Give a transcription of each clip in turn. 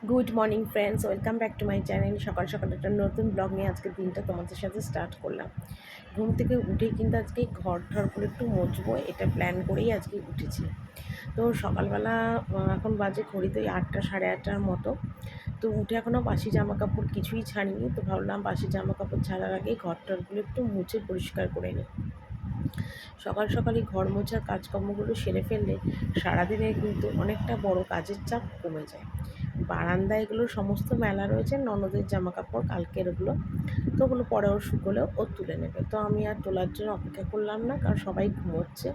Good morning friends, welcome back to my channel. সকাল সকাল একটা নতুন ব্লগ নিয়ে আজকের দিনটা তোমাদের সাথে স্টার্ট করলাম। ঘুম থেকে উঠেই কিন্তু আজকে ঘর ঠর করে একটু মুছবো, এটা প্ল্যান করেই আজকে উঠেছি। তো সকালবেলা এখন বাজে ঘড়িতে ওই 8টা সাড়ে 8টার মতো। তো উঠে এখনও বাসি জামা কাপড় কিছুই ছাড়িনি, তো ভাবলাম বাসি জামা কাপড় ছাড়ার আগেই ঘর টরগুলো একটু মুছে পরিষ্কার করে নিই। সকাল সকালই ঘর মোছার কাজকর্মগুলো সেরে ফেললে সারাদিনে কিন্তু অনেকটা বড় কাজের চাপ কমে যায়। বারান্দায় এগুলো সমস্ত মেলা রয়েছে, ননদের জামা কাপড় কালকের ওগুলো, তো ওগুলো পরেও শুকোলেও ও তুলে নেবে। তো আমি আর তোলার জন্য অপেক্ষা করলাম না, কারণ সবাই ঘুমোচ্ছে।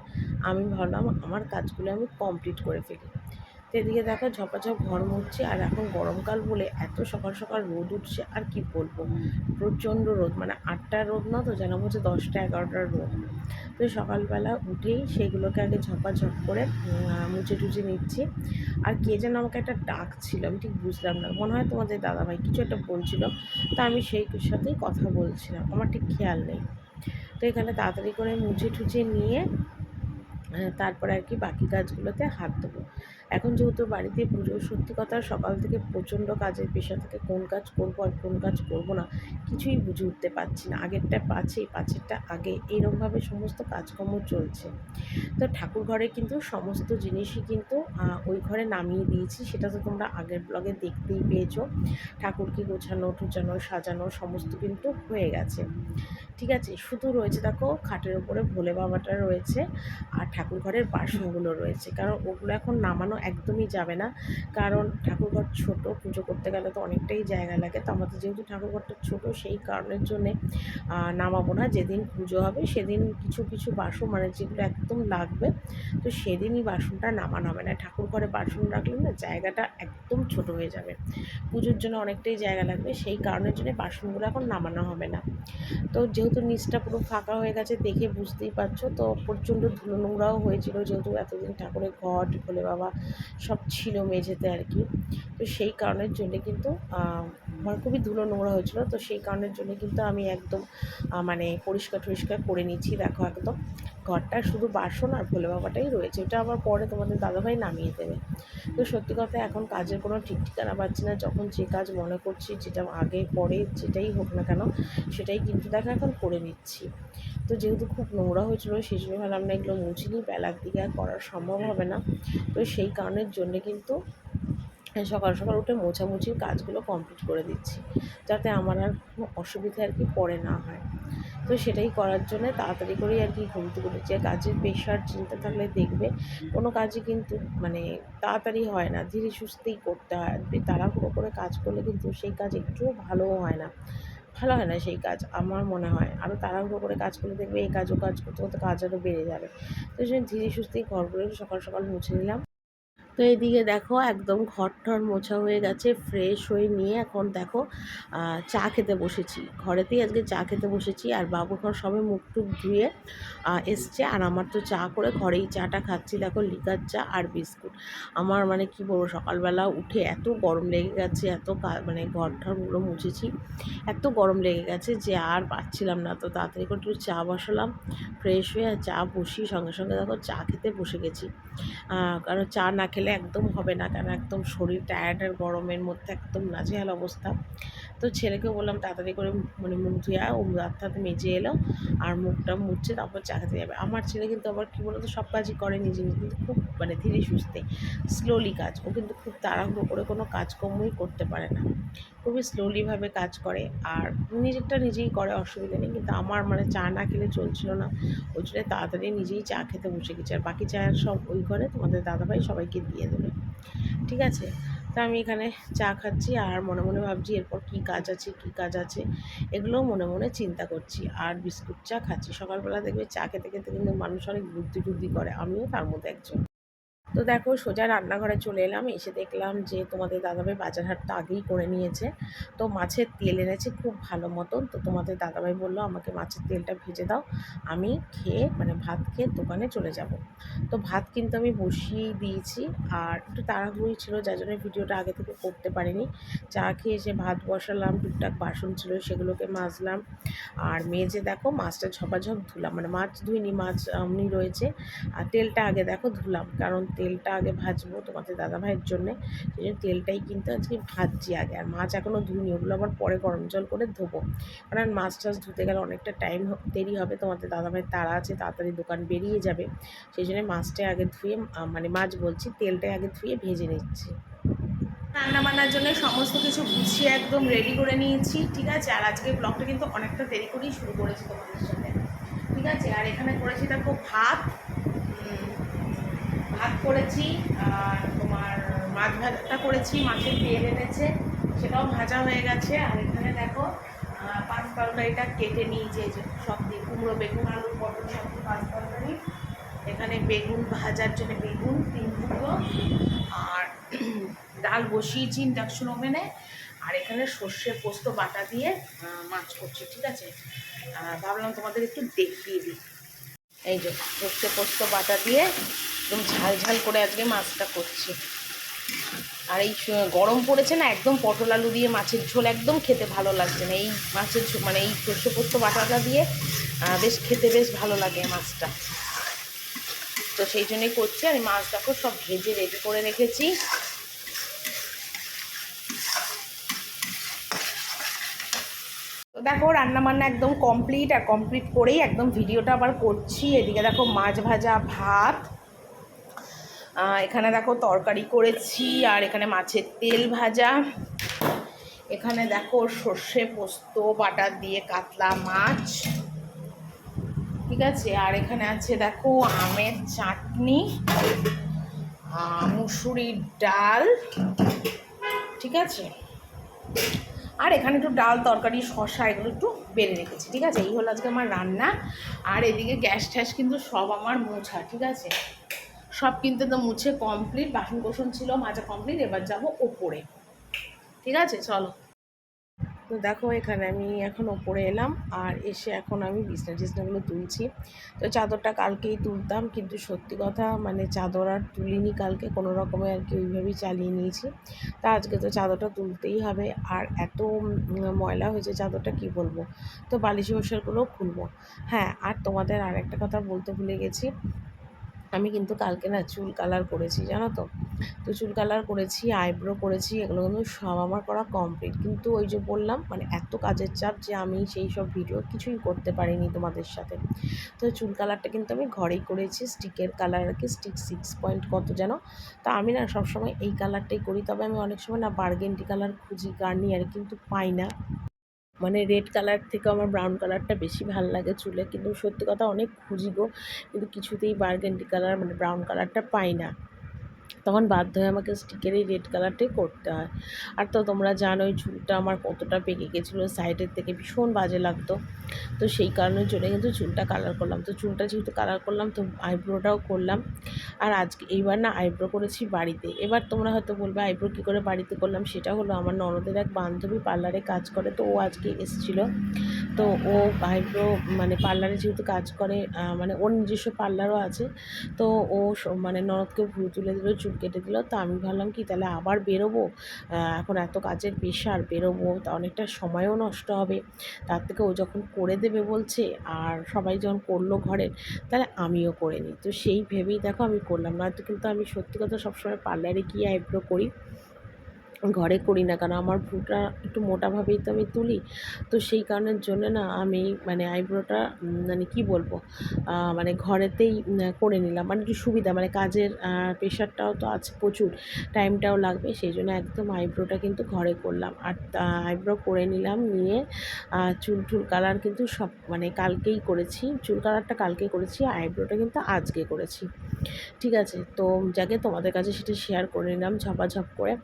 আমি ভাবলাম আমার কাজগুলো আমি কমপ্লিট করে ফেলি। তো এদিকে দেখো ঝপাঝপ ঘর মুছছি, আর এখন গরমকাল বলে এত সকাল সকাল রোদ উঠছে, আর কি বলবো, প্রচণ্ড রোদ, মানে 8টার রোদ না, তো যেন হচ্ছে 10টা 11টার রোদ। তো সকালবেলা উঠেই সেগুলোকে আগে ঝপাঝপ করে মুছে টুছে নিচ্ছি। আর কে যেন আমাকে একটা ডাক ছিল, আমি ঠিক বুঝলাম না, মনে হয় তোমাদের দাদাভাই কিছু একটা বলছিল। তা আমি সেই সাথেই কথা বলছিলাম, আমার ঠিক খেয়াল নেই। তো এখানে তাড়াতাড়ি করে মুছে টুছে নিয়ে তারপরে আর কি বাকি কাজগুলোতে হাত দেবো। এখন যেহেতু বাড়িতে পুজো, সত্যি কথা সকাল থেকে প্রচণ্ড কাজের পেশা থেকে কোন কাজ করবো আর কোন কাজ করবো না কিছুই বুঝে উঠতে পারছি না। আগেরটা পাঁচেরটা আগে, এইরকমভাবে সমস্ত কাজকর্ম চলছে। তো ঠাকুর ঘরে কিন্তু সমস্ত জিনিসই কিন্তু ওই ঘরে নামিয়ে দিয়েছি, সেটা তো তোমরা আগের ব্লগে দেখতেই পেয়েছো। ঠাকুরকে গোছানো টোছানো সাজানো সমস্ত কিন্তু হয়ে গেছে। ঠিক আছে, শুধু রয়েছে দেখো খাটের ওপরে ভোলে বাবাটা রয়েছে, আর ঠাকুর ঘরের বাসনগুলো রয়েছে, কারণ ওগুলো এখন নামানো একদমই যাবে না। কারণ ঠাকুরঘর ছোট, পুজো করতে গেলে তো অনেকটাই জায়গা লাগে। তো আমাদের যেহেতু ঠাকুরঘরটা ছোট, সেই কারণের জন্যে নামাবো না। যেদিন পুজো হবে সেদিন কিছু কিছু বাসন, মানে যেগুলো একদম লাগবে, তো সেদিনই বাসনটা নামানো হবে না। ঠাকুর ঘরে বাসন রাখলে না জায়গাটা একদম ছোট হয়ে যাবে, পুজোর জন্য অনেকটাই জায়গা লাগবে, সেই কারণের জন্য বাসনগুলো এখন নামানো হবে না। তো যেহেতু নিচটা পুরো ফাঁকা হয়ে গেছে, দেখে বুঝতেই পারছো, তো প্রচণ্ড ধুলো নোংরাও হয়েছিল, যেহেতু এতদিন ঠাকুরের ঘট ভোলে বাবা সব ছিল মেঝেতে আর কি। তো সেই কারণের জন্যে কিন্তু আমার খুবই ধুলো নোংরা হয়েছিল, তো সেই কারণের জন্য কিন্তু আমি একদম মানে পরিষ্কার টরিষ্কার করে নিচ্ছি। দেখো একদম ঘরটা শুধু বাসন আর ভোলে বাবাটাই রয়েছে, ওটা আবার পরে তোমাদের দাদাভাই নামিয়ে দেবে। তো সত্যি কথা এখন কাজের কোনো ঠিক ঠিকানা পাচ্ছি না, যখন যে কাজ মনে করছি, যেটা আগে পরে যেটাই হোক না কেন সেটাই কিন্তু দেখো এখন করে নিচ্ছি। তো যেহেতু খুব নোংরা হয়েছিল, সেই জন্য ভাবলাম না এগুলো মুছিনি, বেলার দিকে আর করা সম্ভব হবে না। তো সেই কারণের জন্যে কিন্তু সকাল সকাল উঠে মোছামুছির কাজগুলো কমপ্লিট করে দিচ্ছি, যাতে আমার আর কোনো অসুবিধা আর কি পরে না হয়। তো সেটাই করার জন্য তাড়াতাড়ি করেই আর কি ঘুম থেকে উঠেছি। কাজের প্রেশার চিন্তা থাকলে দেখবে কোনো কাজই কিন্তু মানে তাড়াতাড়ি হয় না, ধীরে সুস্থেই করতে হয়। তাড়াহুড়ো করে কাজ করলে কিন্তু সেই কাজ একটুও ভালোও হয় না, ভালো হয় না সেই কাজ, আমার মনে হয়। আরও তাড়াহুড়ো করে কাজ করলে দেখবে এই কাজ ও কাজ করতে করতে কাজ আরও বেড়ে যাবে। তো সেই জন্য ধীরে সুস্থেই ঘরগুলো একটু সকাল সকাল মুছে নিলাম। তো এদিকে দেখো একদম ঘর-টর মোছা হয়ে গেছে, ফ্রেশ হয়ে নিয়ে এখন দেখো চা খেতে বসেছি। ঘরেতেই আজকে চা খেতে বসেছি, আর বাবু এখন সবে মুখ টুক ধুয়ে এসছে, আর আমার তো চা করে ঘরেই চাটা খাচ্ছি। দেখো লিকার চা আর বিস্কুট। আমার মানে কি বলবো, সকালবেলা উঠে এত গরম লেগে গেছে, এত মানে ঘর-টরগুলো মুছেছি, এত গরম লেগে গেছে যে আর পারছিলাম না। তো তাড়াতাড়ি করে একটু চা বসালাম, ফ্রেশ হয়ে চা বসিয়ে সঙ্গে সঙ্গে দেখো চা খেতে বসে গেছি। কারণ চা না খেলে একদম হবে না, কারণ একদম শরীর টায়ার্ড, আর গরমের মধ্যে একদম নাজেহাল অবস্থা। তো ছেলেকেও বললাম তাড়াতাড়ি করে মানে মুখ ধুয়ে ও হাত টাত মেজে এলো, আর মুখটা মুছছে তারপর চা খেতে যাবে। আমার ছেলে কিন্তু আবার কী বলতো, সব কাজই করে নিজে নিজে, কিন্তু খুব মানে ধীরে সুস্থে, স্লোলি কাজ। ও কিন্তু খুব তাড়াহুড়ো করে কোনো কাজকর্মই করতে পারে না, খুবই স্লোলিভাবে কাজ করে, আর নিজেরটা নিজেই করে, অসুবিধা নেই। কিন্তু আমার মানে চা না খেলে চলছিল না, ওই জন্য তাড়াতাড়ি নিজেই চা খেতে বসে গেছি, আর বাকি চা সব ওই ঘরে তোমাদের দাদাভাই সবাইকে দিয়ে দেবে। ঠিক আছে, তা আমি এখানে চা খাচ্ছি, আর মনে মনে ভাবছি এরপর কী কাজ আছে কী কাজ আছে, এগুলোও মনে মনে চিন্তা করছি, আর বিস্কুট চা খাচ্ছি। সকালবেলা দেখবে চা খেতে খেতে কিন্তু মানুষ অনেক বুদ্ধি টুদ্ধি করে, আমিও তার মধ্যে একজন। তো দেখো সোজা রান্নাঘরে চলে এলাম, এসে দেখলাম যে তোমাদের দাদাভাই বাজার হাটটা আগেই করে নিয়েছে। তো মাছের তেল এনেছে খুব ভালো মতন, তো তোমাদের দাদাভাই বললো আমাকে মাছের তেলটা ভেজে দাও, আমি খেয়ে মানে ভাত খেয়ে দোকানে চলে যাব। তো ভাত কিন্তু আমি বসিয়েই দিয়েছি, আর একটু তাড়াহুড়োই ছিল, যার জন্য ভিডিওটা আগে থেকে করতে পারিনি। চা খেয়ে এসে ভাত বসালাম, টুকটাক বাসন ছিল সেগুলোকে মাজলাম, আর মেজে দেখো মাছটা ঝপাঝপ ধুলাম, মানে মাছ ধুইনি, মাছ এমনি রয়েছে। আর তেলটা আগে দেখো ধুলাম, কারণ তেলটা আগে ভাজবো তোমাদের দাদাভাইয়ের জন্যে, সেই জন্য তেলটাই কিন্তু আজকে ভাজছি আগে। আর মাছ এখনও ধুইনি, ওগুলো আবার পরে গরম জল করে ধোবো, কারণ মাছ টাছ ধুতে গেলে অনেকটা টাইম দেরি হবে। তোমাদের দাদাভাইয়ের তাড়া আছে, তাড়াতাড়ি দোকান বেরিয়ে যাবে, সেই জন্য মাছটাই আগে ধুয়ে মানে মাছ বলছি তেলটাই আগে ধুয়ে ভেজে নিচ্ছি। রান্না বান্নার জন্য সমস্ত কিছু গুছিয়ে একদম রেডি করে নিয়েছি, ঠিক আছে। আর আজকে ব্লগটা কিন্তু অনেকটা দেরি করেই শুরু করেছি তোমাদের সাথে, ঠিক আছে। আর এখানে করেছি দেখো ভাত, ভাত করেছি, আর তোমার মাছ ভাজাটা করেছি, মাছের তেল এনেছে সেটাও ভাজা হয়ে গেছে। আর এখানে দেখো পাঁচ তরকারিটা কেটে নিয়েছে, যে সব দিয়ে কুমড়ো, বেগুন, আলু, পটল সব দিয়ে পাঁচ তরকারি। এখানে বেগুন ভাজার জন্য বেগুন 3 টুকরো, আর ডাল বসিয়েছি ইন্ডাকশন ওভেনে। আর এখানে সর্ষে পোস্ত বাটা দিয়ে মাছ করছি, ঠিক আছে। ভাবলাম তোমাদের একটু দেখিয়ে দিই। এই যে সর্ষে পোস্ত বাটা দিয়ে একদম ঝাল ঝাল করে আজকে মাছটা করছি। আর এই গরম পড়েছে না, একদম পটল আলু দিয়ে মাছের ঝোল একদম খেতে ভালো লাগছে না। এই মাছের মানে এই সর্ষে পোস্ত বাটাটা দিয়ে বেশ খেতে বেশ ভালো লাগে মাছটা, তো সেই জন্যই করছি। আর মাছটাকে সব ভেজে রেডি করে রেখেছি। তো দেখো রান্নাবান্না একদম কমপ্লিট, আর কমপ্লিট করেই একদম ভিডিওটা আবার করছি। এদিকে দেখো মাছ ভাজা, ভাত, এখানে দেখো তরকারি করেছি, আর এখানে মাছের তেল ভাজা, এখানে দেখো সর্ষে পোস্ত বাটা দিয়ে কাতলা মাছ, ঠিক আছে। আর এখানে আছে দেখো আমের চাটনি, মুসুরির ডাল, ঠিক আছে। আর এখানে একটু ডাল, তরকারি, শসা এগুলো একটু বেড়ে রেখেছি, ঠিক আছে। এই হলো আজকে আমার রান্না। আর এদিকে গ্যাস ট্যাস কিন্তু সব আমার মোছা, ঠিক আছে। সব কিন্তু তো মুছে কমপ্লিট, বাসন কোসন ছিল মাজা কমপ্লিট। এবার যাবো ওপরে, ঠিক আছে, চলো। তো দেখো এখানে আমি এখন ওপরে এলাম, আর এসে এখন আমি বিছনা টিছনাগুলো তুলছি। তো চাদরটা কালকেই তুলতাম, কিন্তু সত্যি কথা মানে চাদর আর তুলিনি কালকে, কোনো রকমে আর কি ওইভাবেই চালিয়ে নিয়েছি। তা আজকে তো চাদরটা তুলতেই হবে। আর এত ময়লা হয়েছে চাদরটা, কি বলবো। তো বালিশ মশারগুলোও খুলবো। হ্যাঁ, আর তোমাদের আর একটা কথা বলতে ভুলে গেছি, আমি কিন্তু কালকে না চুল কালার করেছি, জানো তো। তো চুল কালার করেছি, আইব্রো করেছি, এগুলো কিন্তু সব আমার করা কমপ্লিট। কিন্তু ওই যে বললাম মানে এত কাজের চাপ যে আমি সেই সব ভিডিও কিছুই করতে পারিনি তোমাদের সাথে। তো চুল কালারটা কিন্তু আমি ঘরেই করেছি, স্টিকের কালার আর কি, স্টিক 6 পয়েন্ট কত যেন। তা আমি না সবসময় এই কালারটাই করি, তবে আমি অনেক সময় না বার্গেন্ডি কালার খুঁজি গার্নিয়ার, কিন্তু পাই না। মানে রেড কালার থেকে আমার ব্রাউন কালারটা বেশি ভালো লাগে চুলে, কিন্তু সত্যি কথা অনেক খুঁজি গো, কিন্তু কিছুতেই বার্গেন্ডি কালার মানে ব্রাউন কালারটা পাই না। তখন বাধ্য হয়ে আমাকে স্টিকের এই রেড কালারটাই করতে হয়। আর তো তোমরা জানোই চুলটা আমার কতটা পেকে গেছিলো, সাইডের থেকে ভীষণ বাজে লাগতো। তো সেই কারণের জন্য কিন্তু চুলটা কালার করলাম। তো চুলটা যেহেতু কালার করলাম, তো আইব্রোটাও করলাম। আর আজকে এইবার না আইব্রো করেছি বাড়িতে। এবার তোমরা হয়তো বলবে আইব্রো কী করে বাড়িতে করলাম, সেটা হলো আমার ননদের এক বান্ধবী পার্লারে কাজ করে, তো ও আজকে এসেছিলো। তো ও আইব্রো মানে পার্লারে যেহেতু কাজ করে, মানে ওর নিজস্ব পার্লারও আছে, তো ও মানে ননদকে ভ্রু তুলে দিল, চুল কেটে দিল। তো আমি ভাবলাম কি তাহলে আবার বেরোবো, এখন এত কাজের প্রেশার, বেরোবো তা অনেকটা সময়ও নষ্ট হবে, তার থেকে ও যখন করে দেবে বলছে, আর সবাই যখন করলো ঘরের, তাহলে আমিও করে নিই। তো সেই ভেবেই দেখো আমি করলাম। নয়তো কিন্তু আমি সত্যি কথা সবসময় পার্লারে গিয়ে আইব্রো করি, ঘরে করি না, কারণ আমার ভ্রুটা একটু মোটাভাবেই তো আমি তুলি। তো সেই কারণের জন্য না আমি মানে আইব্রোটা মানে কী বলবো, মানে ঘরেতেই করে নিলাম, মানে একটু সুবিধা, মানে কাজের প্রেশারটাও তো আছে প্রচুর, টাইমটাও লাগবে, সেই জন্য একদম আইব্রোটা কিন্তু ঘরে করলাম। আর আইব্রো করে নিলাম, নিয়ে চুল টুল কালার কিন্তু সব মানে কালকেই করেছি, চুল কালারটা কালকে করেছি, আইব্রোটা কিন্তু আজকে করেছি, ঠিক আছে। তো যাকে তোমাদের কাছে সেটা শেয়ার করে নিলাম ঝপাঝপ করে।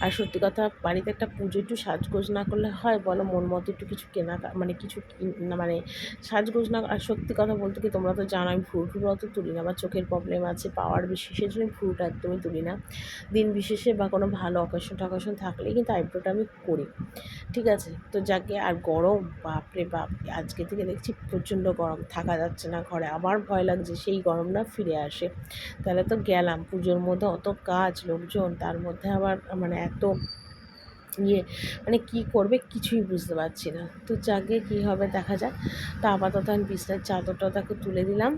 আর সত্যি কথা বাড়িতে একটা পুজো একটু সাজগোজ না করলে হয় বলো, মন মতো একটু কিছু কেনা মানে কিছু মানে সাজগোজ না। আর সত্যি কথা বলতে কি তোমরা তো জানো আমি ফ্রুট অত তুলি না, আমার চোখের প্রবলেম আছে, পাওয়ার বেশি, সেই জন্য ফ্রুট একদমই তুলি না। দিন বিশেষে বা কোনো ভালো অকেশন টকেশন থাকলেই কিন্তু আইব্রোটা আমি করি, ঠিক আছে। তো যাকে, আর গরম বাপরে বাপ, আজকে থেকে দেখছি প্রচণ্ড গরম, থাকা যাচ্ছে না ঘরে, আবার ভয় লাগছে সেই গরম না ফিরে আসে। তাহলে তো গেলাম, পুজোর মধ্যে অত কাজ, লোকজন, তার মধ্যে আবার মানে এত মানে কি করবে কিছুই বুঝতে পারছি না। তো যাকে কী হবে দেখা যাক। তো আপাতত আমি বিছনার চাদরটা তাকে তুলে দিলাম।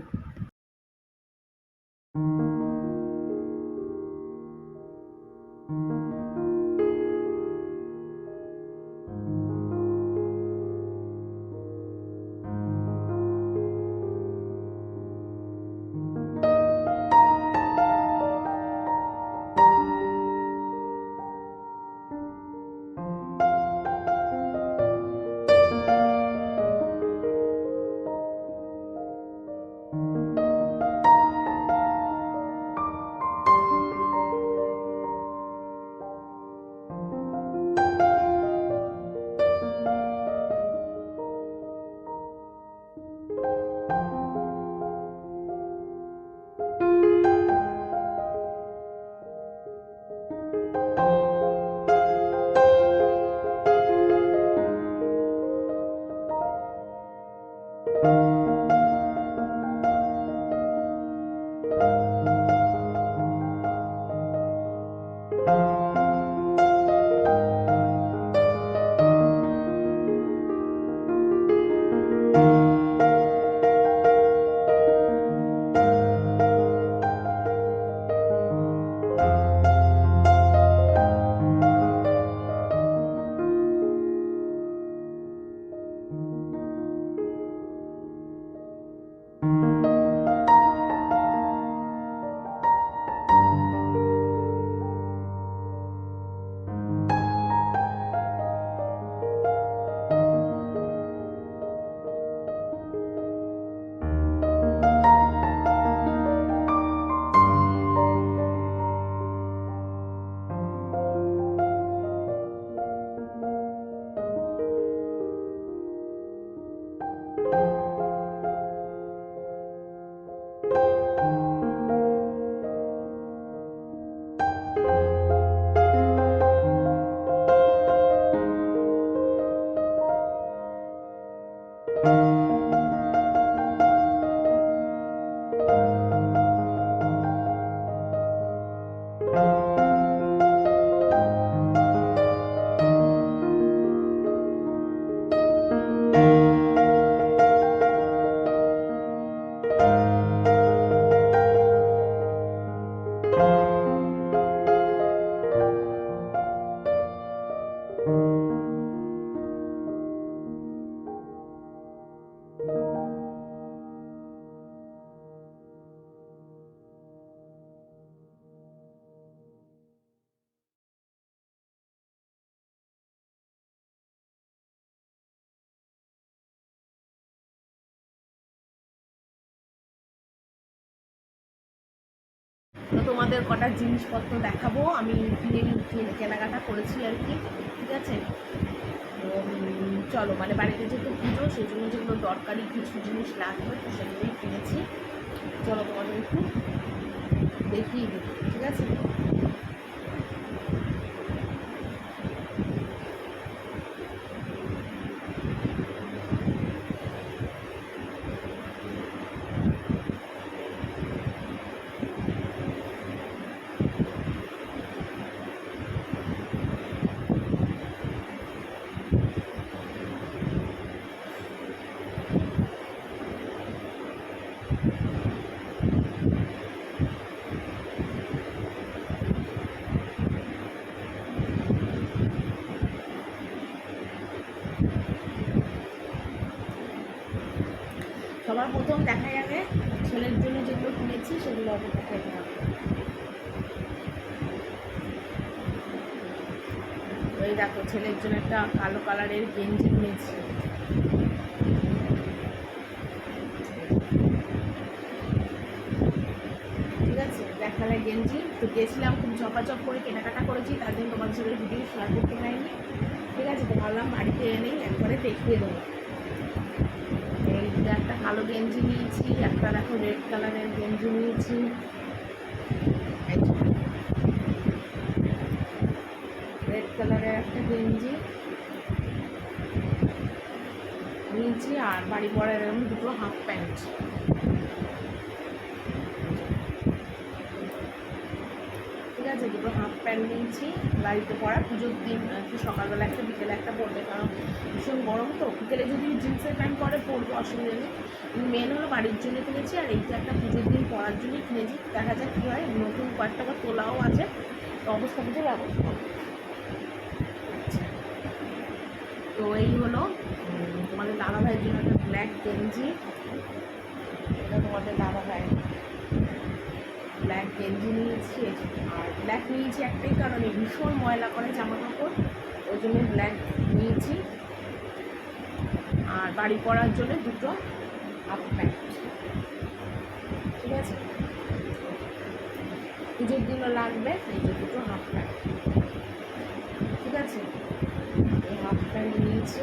তো তোমাদের কটা জিনিসপত্র দেখাবো আমি কেনাকাটা করেছি আর কি, ঠিক আছে। তো চলো, মানে বাড়িতে যেহেতু পুজো, সেই জন্য যেগুলো দরকারি কিছু জিনিস লাগবে তো সেগুলোই কিনেছি। চলো তোমাদের একটু দেখিয়ে দিই, ঠিক আছে। সবার প্রথম দেখা যাবে ছেলের জন্য যেগুলো কিনেছি সেগুলো আগে দেখাতে হবে। ওই দেখো, ছেলের জন্য একটা কালো কালারের গেঞ্জি কিনেছি, ঠিক আছে, ব্ল্যাক কালার গেঞ্জি। তো গেছিলাম খুব চপাচপ করে কেনাকাটা করেছি, তার জন্য তোমাদের সাথে ভিডিও শেয়ার করতে পারিনি, ঠিক আছে। তো ভাবলাম বাড়িতে এনেই একবারে দেখিয়ে দেবো। এই একটা কালো গেঞ্জি নিয়েছি, একটা দেখো রেড কালারের গেঞ্জি নিয়েছি, রেড কালারের একটা গেঞ্জি নিয়েছি, আর বাড়ি পরে এরকম দুটো হাফ প্যান্ট, ঠিক আছে। দুটো হাফ প্যান্ট নিয়েছি বাড়িতে পরা, পুজোর দিন একটু সকালবেলা একটা বিকেলে একটা পরবে, কারণ ভীষণ গরম তো। বিকেলে যদি জিন্সের প্যান্ট পরে পরবো, অসুবিধা নেই। মেন হলো বাড়ির জন্য কিনেছি, আর এইটা একটা পুজোর দিন পরার জন্যই কিনেছি। দেখা যাক কী হয়, নতুন কয়েকটা আবার তোলাও আছে, তো অবস্থা বুঝে ব্যবস্থা। তো এই হলো তোমাদের দাদা ভাইয়ের জন্য একটা ব্ল্যাক গেঞ্জি, এটা তোমাদের দাদা ভাই ব্ল্যাক গেঞ্জি নিয়েছি। আর ব্ল্যাক নিয়েছি একটাই কারণে, ভীষণ ময়লা করে জামা কাপড়, ওই জন্য ব্ল্যাক নিয়েছি। আর বাড়ি পরার জন্য দুটো হাফ প্যান্ট, ঠিক আছে। পুজোর দিনও লাগবে, এই যে দুটো হাফ প্যান্ট, ঠিক আছে। এই হাফ প্যান্ট নিয়েছি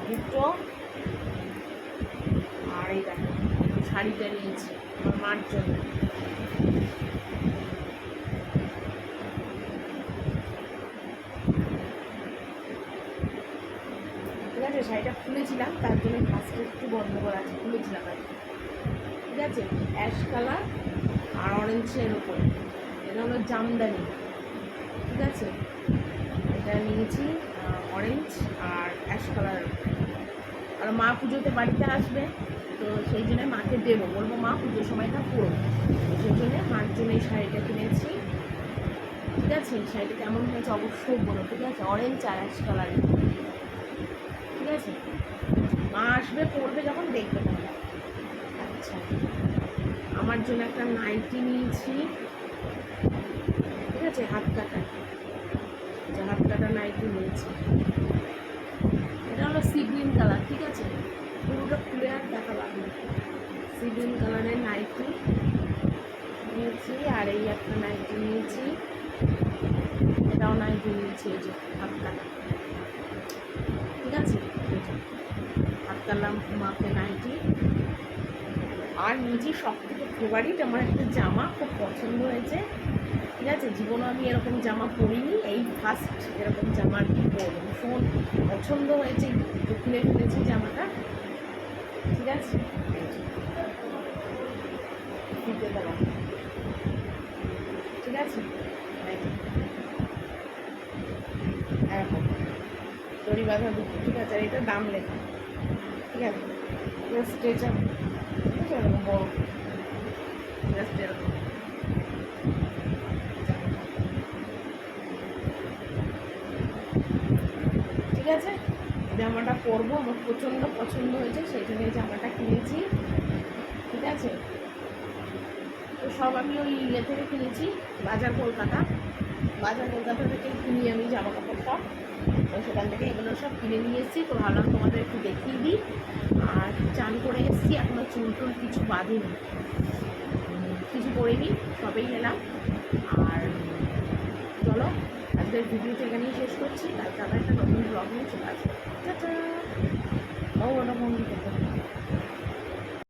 দুটো, আর এই দেখো শাড়িটা নিয়েছি আমার মার জন্য, ঠিক আছে। শাড়িটা খুলেছিলাম, তার জন্য ফার্স্টে একটু বন্ধ করা আছে, খুলেছিলাম আর কি, ঠিক আছে। অ্যাশ কালার আর অরেঞ্জের ওপরে, এটা হলো জামদানি, ঠিক আছে। এটা নিয়েছি অরেঞ্জ আর অ্যাশ কালার। আর মা পুজোতে বাড়িতে আসবে, তো সেই জন্য মাকে দেবো, বলবো মা পুজোর সময়টা পুরো, সেই জন্যে মার জন্য এই শাড়িটা কিনেছি, ঠিক আছে। এই শাড়িটা কেমন হয়েছে অবশ্যই বলো, ঠিক আছে। অরেঞ্জ আর অ্যাশ কালারের, ঠিক আছে। মা আসবে পরবে যখন দেখবে তোমরা। আচ্ছা, আমার জন্য একটা নাইটি নিয়েছি, ঠিক আছে, হাত কাটা, হাত কাটা নাইটি নিয়েছি। এটা হলো সি গ্রিন কালার, ঠিক আছে। পুরোটা খুলে আর দেখা লাগবে। সি গ্রিন কালারের নাইটি নিয়েছি, আর এই একটা নাইটি নিয়েছি, এটাও নাইটি নিয়েছি, এই যে হাত কাটা, ঠিক আছে। হাত কাটলাম মাকে নাইটি। আর নিয়েছি সব থেকে ফেভারিট আমার একটা জামা, খুব পছন্দ হয়েছে, ঠিক আছে। জীবনে আমি এরকম জামা পরিনি, এই ফার্স্ট এরকম জামা আর কি পরবো, ভীষণ পছন্দ হয়েছে, খুলে ফেলেছি জামাটা, ঠিক আছে। দিতে দেওয়া, ঠিক আছে। এরকম দড়ি বাঁধা দুটো, ঠিক আছে। আর এটা দাম লেখা, ঠিক আছে। স্ট্রেচার, ঠিক আছে, এরকম বড়, জাস্ট এরকম, ঠিক আছে, জামাটা পরবো, আমার প্রচণ্ড পছন্দ হয়েছে, সেই জন্য এই জামাটা কিনেছি। ঠিক আছে, তো সব আমি ওই ইয়ে থেকে কিনেছি, বাজার কলকাতা থেকে কিনি আমি জামা কাপড় সব, তো সেখান থেকে এগুলো সব কিনে নিয়ে এসেছি। তো ভাবলাম তোমাদের একটু দেখিয়ে দিই। আর চান করে এসেছি, এখনও চুল টুল কিছু বাঁধিনি, কিছু করিনি, সবেই এলাম। আর চলো আজকের ভিডিওটা এখানেই শেষ করছি, কালকে আবার একটা নতুন ব্লগ নিয়ে চলে আসবো। টাটা। ও ওটা বন্ধ করতে হবে।